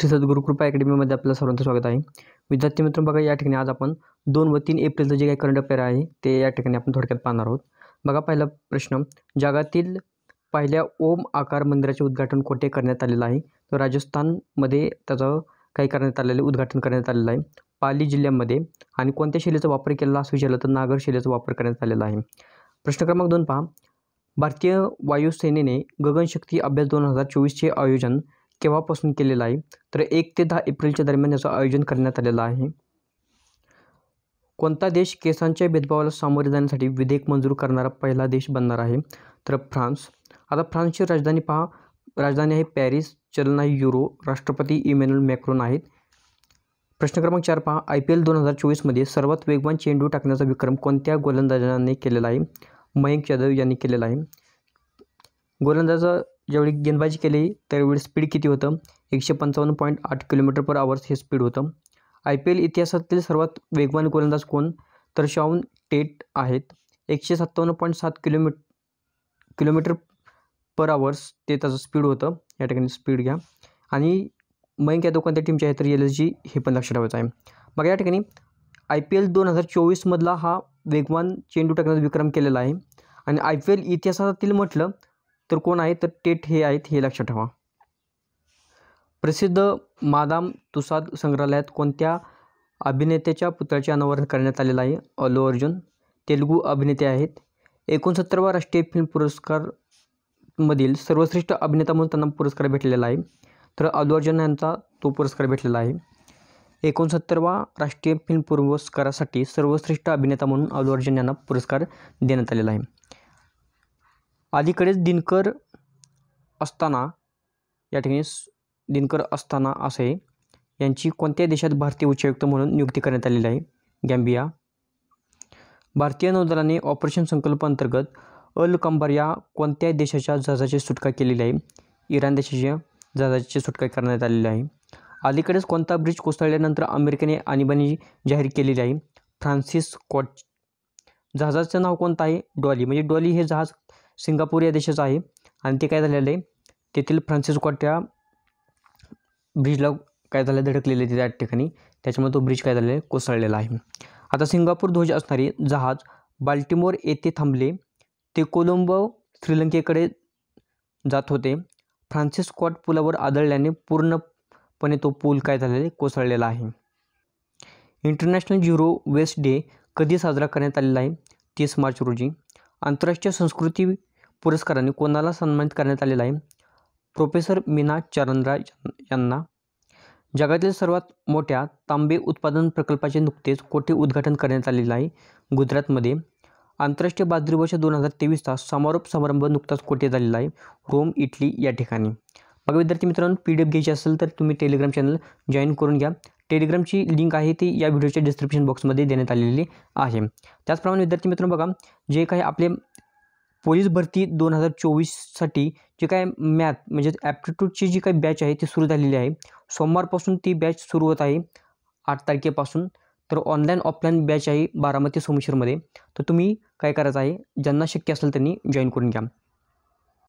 श्री सद्गुरू कृपा अकॅडमीमध्ये आपलं सर्वांचं स्वागत आहे. विद्यार्थी मित्रांनो, बघा या ठिकाणी आज आपण 2 व 3 एप्रिलचं जे काही करंट अफेअर आहे ते या ठिकाणी आपण थोडक्यात पाहणार आहोत. बघा पहिला प्रश्न, जगातील पहिल्या ओम आकार मंदिराचे उद्घाटन कोठे करण्यात आलेलं आहे? तर राजस्थानमध्ये त्याचं काही करण्यात आलेलं उद्घाटन करण्यात आलेलं आहे, पाली जिल्ह्यामध्ये. आणि कोणत्या शैलीचा वापर केलेला असं विचारलं तर नागर शैलीचा वापर करण्यात आलेला आहे. प्रश्न क्रमांक 2 पहा, भारतीय वायुसेनेने गगनशक्ती अभ्यास 2024चे आयोजन केव्हापासून केलेलं आहे? तर 1 ते 10 एप्रिलच्या दरम्यान याचं आयोजन करण्यात आलेलं आहे. कोणता देश केसांच्या भेदभावाला सामोरे जाण्यासाठी विधेयक मंजूर करणारा पहिला देश बनणार आहे? तर फ्रान्स. आता फ्रान्सची राजधानी पहा, राजधानी आहे पॅरिस, चलन आहे युरो, राष्ट्रपती इमॅन्युएल मॅक्रोन आहेत. प्रश्न क्रमांक 4 पहा, IPL 2024मध्ये सर्वात वेगवान चेंडू टाकण्याचा विक्रम कोणत्या गोलंदाजाने केलेला आहे? मयंक यादव यांनी केलेला आहे. गोलंदाजा ज्यावेळी गेंदबाजी केली त्यावेळी स्पीड किती होतं? 155.8 किलोमीटर/आवर हे स्पीड होतं. IPL इतिहासातील सर्वात वेगवान गोलंदाज कोण? तर शॉन टेट आहेत. 157.7 किलोमीटर/आवर ते त्याचं स्पीड होतं. या ठिकाणी स्पीड घ्या. आणि मयंक यादव कोणत्या टीमचे आहे? तर LSG, हे पण लक्षात ठेवायचं आहे. मग या ठिकाणी IPL 2024मधला हा वेगवान चेंडू टाकण्याचा विक्रम केलेला आहे. आणि IPL इतिहासातील म्हटलं तर कोण आहे? तर टेट हे आहेत, हे लक्षात ठेवा. प्रसिद्ध मादाम तुसाद संग्रहालयात कोणत्या अभिनेत्याच्या पुतळ्याचे अनावरण करण्यात आलेलं आहे? अल्लू अर्जुन. तेलुगू अभिनेते आहेत. 69वा राष्ट्रीय फिल्म पुरस्कारमधील सर्वश्रेष्ठ अभिनेता म्हणून त्यांना पुरस्कार भेटलेला आहे. तर अल्लू अर्जुन यांचा तो पुरस्कार भेटलेला आहे. 69वा राष्ट्रीय फिल्म पुरस्कारासाठी सर्वश्रेष्ठ अभिनेता म्हणून अल्लू अर्जुन यांना पुरस्कार देण्यात आलेला आहे. अलीकडेच दिनकर अस्थाना, या ठिकाणी दिनकर अस्थाना असे यांची कोणत्या देशात भारतीय उच्चायुक्त म्हणून नियुक्ती करण्यात आलेली आहे? गॅम्बिया. भारतीय नौदलाने ऑपरेशन संकल्प अंतर्गत अल कंबार या कोणत्या देशाच्या जहाजाची सुटका केलेली आहे? इराण देशाच्या जहाजाची सुटका करण्यात आलेली आहे. अलीकडेच कोणता ब्रिज कोसळल्यानंतर अमेरिकेने आणीबाणी जाहीर केलेली आहे? Francis Scott. जहाजाचं नाव कोणतं आहे? डॉली. म्हणजे डॉली हे जहाज सिंगापूर या देशाचं आहे. आणि ते काय झालेलं आहे, तेथील फ्रान्सिस स्कॉट या ब्रिजला काय झालं, धडकलेले त्या ठिकाणी. त्याच्यामुळे तो ब्रिज काय झालेला आहे, कोसळलेला आहे. आता सिंगापूर ध्वज असणारे जहाज बाल्टिमोर येथे थांबले. ते कोलंबो श्रीलंकेकडे जात होते. फ्रान्सिस स्कॉट पुलावर आदळल्याने पूर्णपणे तो पूल काय झालेला आहे, कोसळलेला आहे. इंटरनॅशनल झिरो वेस्ट डे कधी साजरा करण्यात आलेला आहे? 30 मार्च रोजी. आंतरराष्ट्रीय संस्कृती पुरस्काराने कोणाला सन्मानित करण्यात आलेला आहे? प्रोफेसर मीना चरणराज यांना. जगातील सर्वात मोठ्या तांबे उत्पादन प्रकल्पाचे नुकतेच कोठे उद्घाटन करण्यात आलेले आहे? गुजरातमध्ये. आंतरराष्ट्रीय बाजरी वर्ष 2023चा समारोप समारंभ नुकताच कोठे झालेला आहे? रोम, इटली या ठिकाणी. मग विद्यार्थी मित्रांनो, PDF घ्यायची असेल तर तुम्ही टेलिग्राम चॅनल जॉईन करून घ्या. टेलिग्रामची लिंक आहे ती या व्हिडिओच्या डिस्क्रिप्शन बॉक्समध्ये देण्यात आलेली आहे. त्याचप्रमाणे विद्यार्थी मित्रांनो, बघा जे काही आपले पोलीस भरती 2024साठी जे काय मॅथ म्हणजे ॲप्टिट्यूडची जी काही बॅच आहे ती सुरू झालेली आहे. सोमवारपासून ती बॅच सुरू होत आहे, 8 तारखेपासून. तर ऑनलाईन ऑफलाईन बॅच आहे बारामती सोमेश्वरमध्ये. तर तुम्ही काय करायचं आहे, ज्यांना शक्य असेल त्यांनी जॉईन करून घ्या.